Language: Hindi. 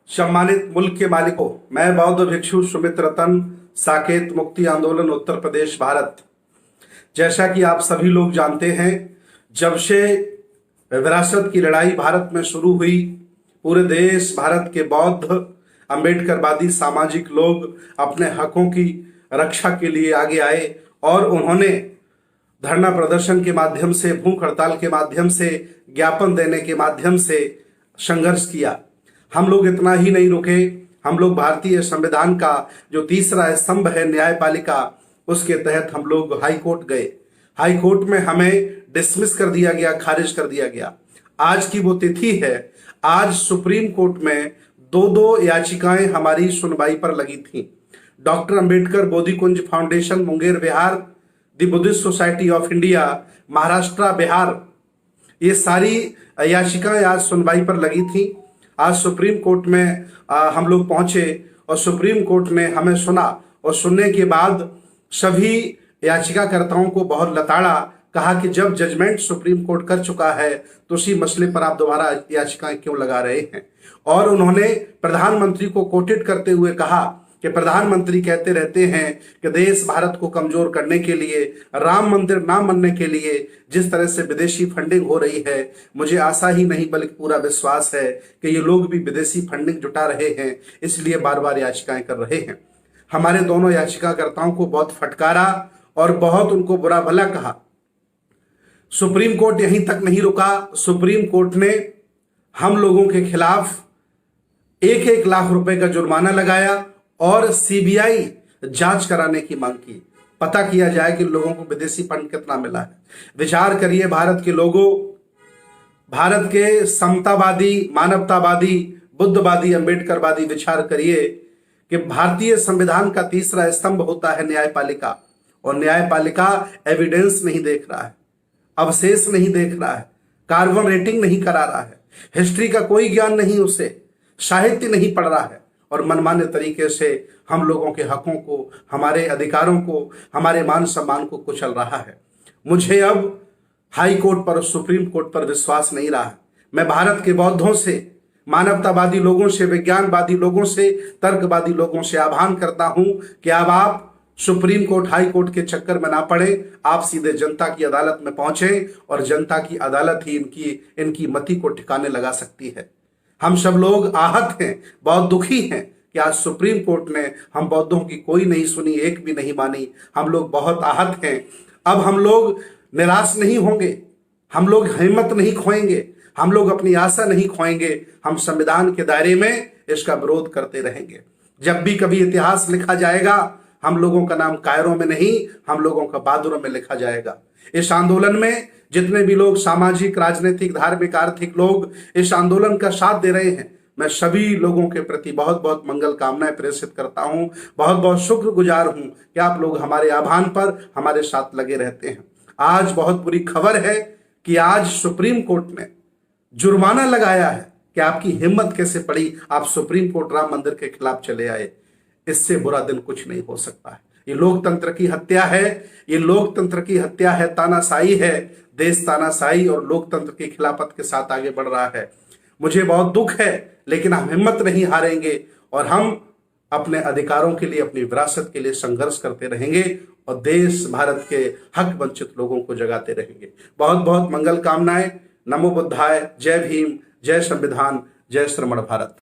सम्मानित मुल्क के मालिकों, मैं बौद्ध भिक्षु सुमित रतन, साकेत मुक्ति आंदोलन उत्तर प्रदेश भारत। जैसा कि आप सभी लोग जानते हैं, जब से विरासत की लड़ाई भारत में शुरू हुई, पूरे देश भारत के बौद्ध अंबेडकरवादी सामाजिक लोग अपने हकों की रक्षा के लिए आगे आए और उन्होंने धरना प्रदर्शन के माध्यम से, भूख हड़ताल के माध्यम से, ज्ञापन देने के माध्यम से संघर्ष किया। हम लोग इतना ही नहीं रुके, हम लोग भारतीय संविधान का जो तीसरा स्तंभ है न्यायपालिका, उसके तहत हम लोग हाई कोर्ट गए। हाई कोर्ट में हमें डिसमिस कर दिया गया, खारिज कर दिया गया। आज की वो तिथि है, आज सुप्रीम कोर्ट में दो याचिकाएं हमारी सुनवाई पर लगी थी। Doctor Ambedkar Bodhikunj foundation Munger Bihar, the Buddhist society of India Maharashtra Bihar, ये सारी याचिकाएं आज सुनवाई पर लगी थी। आज सुप्रीम कोर्ट में हम लोग पहुंचे और सुप्रीम कोर्ट ने हमें सुना और सुनने के बाद सभी याचिकाकर्ताओं को बहुत लताड़ा, कहा कि जब जजमेंट सुप्रीम कोर्ट कर चुका है तो उसी मसले पर आप दोबारा याचिकाएं क्यों लगा रहे हैं। और उन्होंने प्रधानमंत्री को कोटेड करते हुए कहा कि प्रधानमंत्री कहते रहते हैं कि देश भारत को कमजोर करने के लिए, राम मंदिर ना बनने के लिए जिस तरह से विदेशी फंडिंग हो रही है, मुझे आशा ही नहीं बल्कि पूरा विश्वास है कि ये लोग भी विदेशी फंडिंग जुटा रहे हैं, इसलिए बार बार याचिकाएं कर रहे हैं। हमारे दोनों याचिकाकर्ताओं को बहुत फटकारा और बहुत उनको बुरा भला कहा। सुप्रीम कोर्ट यहीं तक नहीं रुका, सुप्रीम कोर्ट ने हम लोगों के खिलाफ 1-1 लाख रुपए का जुर्माना लगाया और सीबीआई जांच कराने की मांग की। पता किया जाए कि लोगों को विदेशी फंड कितना मिला है। विचार करिए भारत के लोगों, भारत के समतावादी, मानवतावादी, बुद्धवादी, अंबेडकरवादी, विचार करिए कि भारतीय संविधान का तीसरा स्तंभ होता है न्यायपालिका, और न्यायपालिका एविडेंस नहीं देख रहा है, अवशेष नहीं देख रहा है, कार्बन रेटिंग नहीं करा रहा है, हिस्ट्री का कोई ज्ञान नहीं, उसे साहित्य नहीं पढ़ रहा है और मनमाने तरीके से हम लोगों के हकों को, हमारे अधिकारों को, हमारे मान सम्मान को कुचल रहा है। मुझे अब हाई कोर्ट पर और सुप्रीम कोर्ट पर विश्वास नहीं रहा। मैं भारत के बौद्धों से, मानवतावादी लोगों से, विज्ञानवादी लोगों से, तर्कवादी लोगों से आह्वान करता हूं कि अब आप सुप्रीम कोर्ट, हाई कोर्ट के चक्कर में ना पड़े, आप सीधे जनता की अदालत में पहुंचे और जनता की अदालत ही इनकी मति को ठिकाने लगा सकती है। हम सब लोग आहत हैं, बहुत दुखी हैं कि आज सुप्रीम कोर्ट ने हम बौद्धों की कोई नहीं सुनी, एक भी नहीं मानी। हम लोग बहुत आहत हैं। अब हम लोग निराश नहीं होंगे, हम लोग हिम्मत नहीं खोएंगे, हम लोग अपनी आशा नहीं खोएंगे। हम संविधान के दायरे में इसका विरोध करते रहेंगे। जब भी कभी इतिहास लिखा जाएगा, हम लोगों का नाम कायरों में नहीं, हम लोगों का बहादुरों में लिखा जाएगा। इस आंदोलन में जितने भी लोग सामाजिक, राजनीतिक, धार्मिक, आर्थिक लोग इस आंदोलन का साथ दे रहे हैं, मैं सभी लोगों के प्रति बहुत बहुत मंगल कामनाएं प्रेषित करता हूं। बहुत बहुत शुक्रगुजार हूं कि आप लोग हमारे आह्वान पर हमारे साथ लगे रहते हैं। आज बहुत बुरी खबर है कि आज सुप्रीम कोर्ट ने जुर्माना लगाया है कि आपकी हिम्मत कैसे पड़ी, आप सुप्रीम कोर्ट राम मंदिर के खिलाफ चले आए। इससे बुरा दिन कुछ नहीं हो सकता है। ये लोकतंत्र की हत्या है, ये लोकतंत्र की हत्या है, तानाशाही है। देश तानाशाही और लोकतंत्र की खिलाफत के साथ आगे बढ़ रहा है। मुझे बहुत दुख है, लेकिन हम हिम्मत नहीं हारेंगे और हम अपने अधिकारों के लिए, अपनी विरासत के लिए संघर्ष करते रहेंगे और देश भारत के हक वंचित लोगों को जगाते रहेंगे। बहुत बहुत मंगल कामनाएं। नमो बुद्धाय। जय भीम, जय संविधान, जय श्रमण भारत।